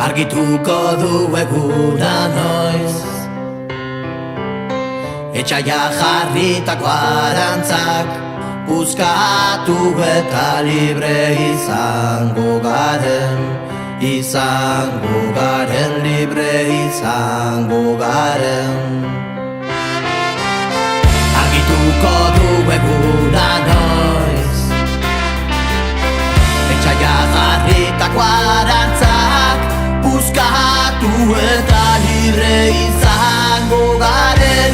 argituko du eguna noiz. Etxaia jarritako arantzak puskatu eta libre izango garen, libre izango garen. Argituko du eguna noiz, etxaia jarritako arantzak puskatu eta libre izango garen,